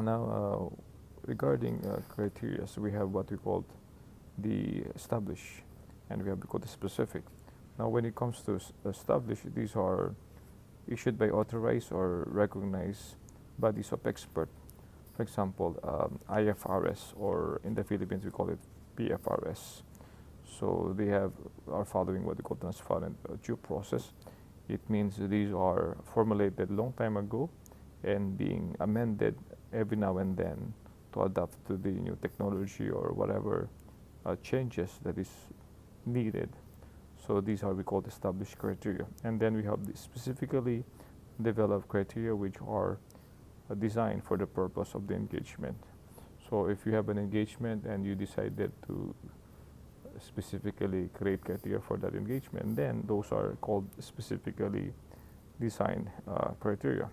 Now, regarding criteria, so we have what we call the established, and we have called the specific. Now, when it comes to established, these are issued by authorized or recognized bodies of expert. For example, IFRS, or in the Philippines we call it PFRS. So they are following what we call transparent due process. It means these are formulated long time ago and being amended every now and then to adapt to the new technology or whatever changes that is needed. So these are we call established criteria. And then we have the specifically developed criteria which are designed for the purpose of the engagement. So if you have an engagement and you decided to specifically create criteria for that engagement, then those are called specifically designed criteria.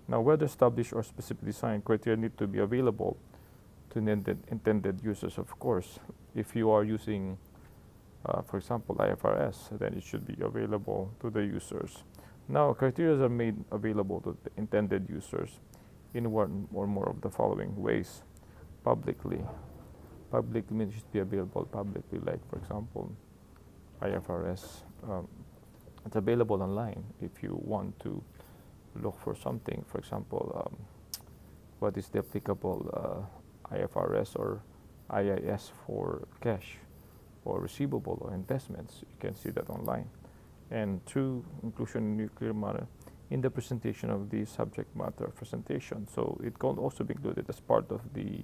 Now, whether established or specific design criteria need to be available to intended users, of course. If you are using, for example, IFRS, then it should be available to the users. Now, criteria are made available to the intended users in one or more of the following ways. Publicly. Public means it should be available publicly, like, for example, IFRS. It's available online if you want to look for something. For example, what is the applicable IFRS or IIS for cash or receivable or investments. You can see that online. And through inclusion in clear manner in the presentation of the subject matter presentation. So it can also be included as part of the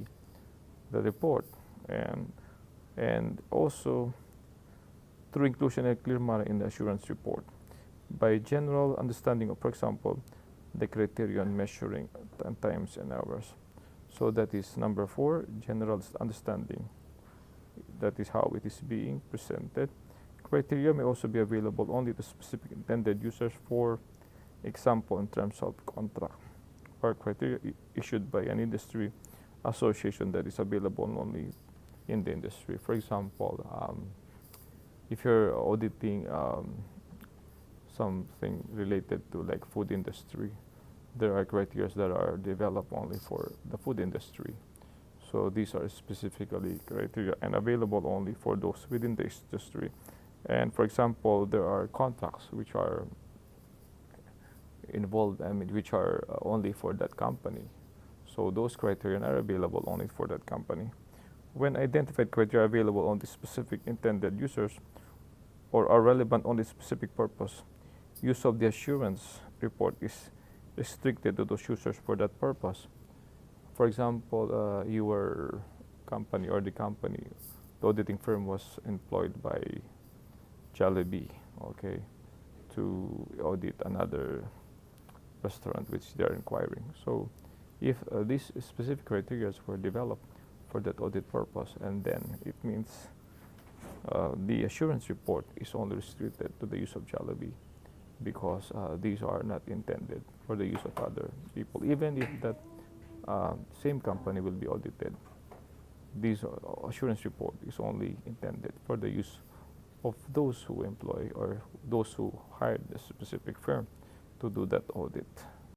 report, and also through inclusion in a clear manner in the assurance report by general understanding of, for example, the criterion measuring times and hours. So that is number 4, general understanding. That is how it is being presented. Criteria may also be available only to specific intended users. For example, in terms of contract or criteria issued by an industry association that is available only in the industry. For example, if you're auditing something related to like food industry, there are criteria that are developed only for the food industry. So these are specifically criteria and available only for those within the industry. And for example, there are contracts which are involved, which are only for that company. So those criteria are available only for that company. When identified criteria are available on the specific intended users or are relevant on the specific purpose, use of the assurance report is restricted to those users for that purpose. For example, your company or the auditing firm was employed by Jollibee, okay, to audit another restaurant which they are inquiring. So if these specific criteria were developed for that audit purpose, and then it means the assurance report is only restricted to the use of Jollibee, because these are not intended for the use of other people. Even if that same company will be audited, this assurance report is only intended for the use of those who employ or those who hired the specific firm to do that audit.